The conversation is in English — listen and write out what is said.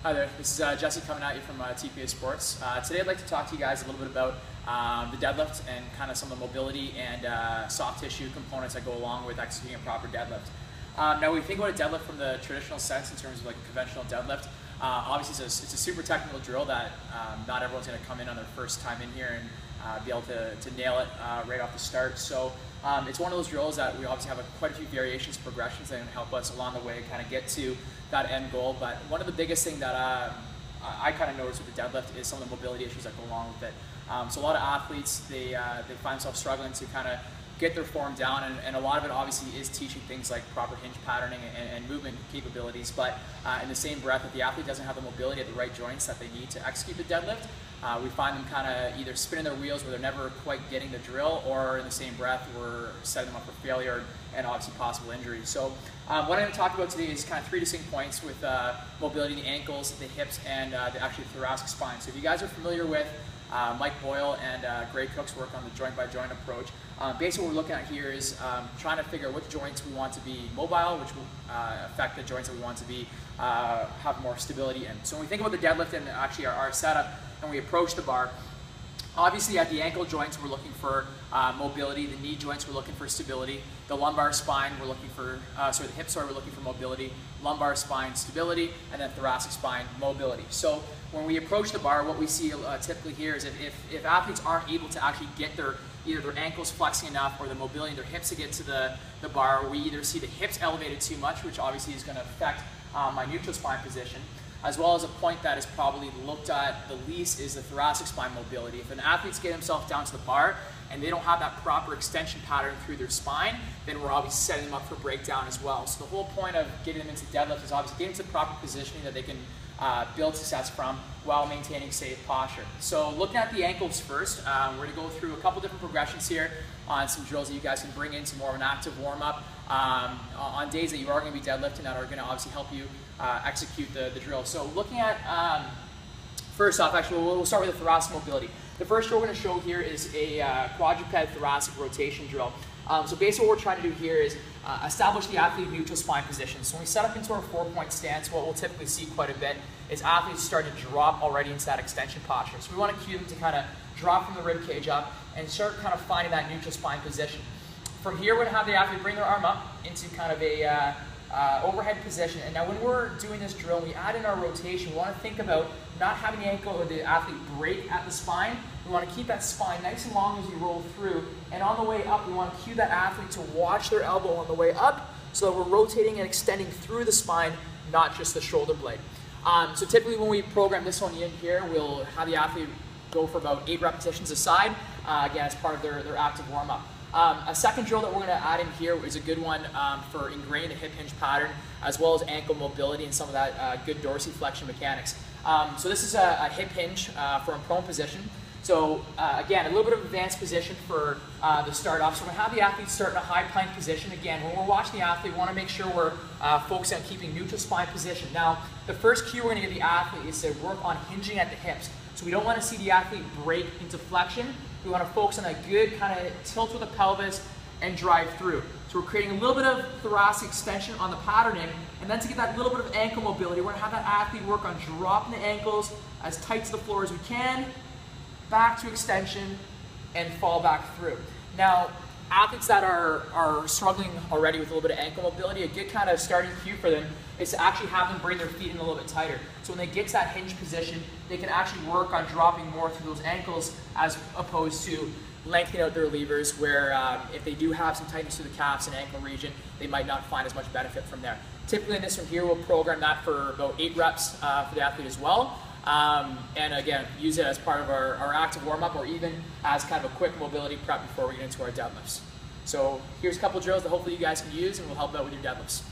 Hi there, this is Jesse coming at you from TPA Sports. Today I'd like to talk to you guys a little bit about the deadlift and kind of some of the mobility and soft tissue components that go along with executing a proper deadlift. Now when we think about a deadlift from the traditional sense in terms of like a conventional deadlift, obviously it's a super technical drill that not everyone's going to come in on their first time in here and be able to nail it right off the start. So it's one of those drills that we obviously have quite a few variations, progressions that can help us along the way kind of get to that end goal. But one of the biggest thing that I kind of noticed with the deadlift is some of the mobility issues that go along with it. So a lot of athletes, they find themselves struggling to kind of get their form down, and a lot of it obviously is teaching things like proper hinge patterning and movement capabilities, but in the same breath, if the athlete doesn't have the mobility at the right joints that they need to execute the deadlift, we find them kind of either spinning their wheels where they're never quite getting the drill, or in the same breath, we're setting them up for failure and obviously possible injury. So what I'm going to talk about today is kind of three distinct points with mobility in the ankles, the hips, and the actually thoracic spine. So if you guys are familiar with Mike Boyle and Greg Cook's work on the joint-by-joint approach, basically what we're looking at here is trying to figure out which joints we want to be mobile, which will affect the joints that we want to be have more stability in. So when we think about the deadlift and actually our setup and we approach the bar, obviously at the ankle joints we're looking for mobility, the knee joints we're looking for stability, the lumbar spine we're looking for, the hips we're looking for mobility, lumbar spine stability, and then thoracic spine mobility. So when we approach the bar, what we see typically here is if athletes aren't able to actually get either their ankles flexing enough or the mobility in their hips to get to the bar, we either see the hips elevated too much, which obviously is going to affect my neutral spine position, as well as a point that is probably looked at the least is the thoracic spine mobility. If an athlete's getting himself down to the bar and they don't have that proper extension pattern through their spine, then we're obviously setting them up for breakdown as well. So the whole point of getting them into deadlift is obviously getting to the proper positioning that they can build success from while maintaining safe posture. So looking at the ankles first, we're going to go through a couple different progressions here on some drills that you guys can bring into more of an active warm-up on days that you are going to be deadlifting that are going to obviously help you execute the drill. So looking at, first off, actually we'll start with the thoracic mobility. The first drill we're going to show here is a quadruped thoracic rotation drill. So basically what we're trying to do here is establish the athlete neutral spine position. So when we set up into our 4-point stance, what we'll typically see quite a bit is athletes start to drop already into that extension posture. So we want to cue them to kind of drop from the rib cage up and start kind of finding that neutral spine position. From here, we're going to have the athlete bring their arm up into kind of a overhead position. And now when we're doing this drill, we add in our rotation, we want to think about not having the ankle or the athlete break at the spine. We want to keep that spine nice and long as you roll through. And on the way up, we want to cue that athlete to watch their elbow on the way up so that we're rotating and extending through the spine, not just the shoulder blade. So typically when we program this one in here, we'll have the athlete go for about 8 repetitions a side, again, as part of their active warm-up. A second drill that we're going to add in here is a good one for ingraining the hip hinge pattern, as well as ankle mobility and some of that good dorsiflexion mechanics. So this is a hip hinge for a prone position. So again, a little bit of advanced position for the start off. So we're going to have the athlete start in a high plank position. Again, when we're watching the athlete, we want to make sure we're focusing on keeping neutral spine position. Now, the first cue we're going to give the athlete is to work on hinging at the hips. So we don't want to see the athlete break into flexion. We want to focus on that good kind of tilt with the pelvis and drive through. So we're creating a little bit of thoracic extension on the patterning, and then to get that little bit of ankle mobility, we're going to have that athlete work on dropping the ankles as tight to the floor as we can, back to extension, and fall back through. Now, athletes that are struggling already with a little bit of ankle mobility, a good kind of starting cue for them is to actually have them bring their feet in a little bit tighter. So when they get to that hinge position, they can actually work on dropping more through those ankles as opposed to lengthening out their levers, where if they do have some tightness through the calves and ankle region, they might not find as much benefit from there. Typically in this one here, we'll program that for about 8 reps for the athlete as well. And again, use it as part of our active warm-up, or even as kind of a quick mobility prep before we get into our deadlifts. So here's a couple drills that hopefully you guys can use and will help out with your deadlifts.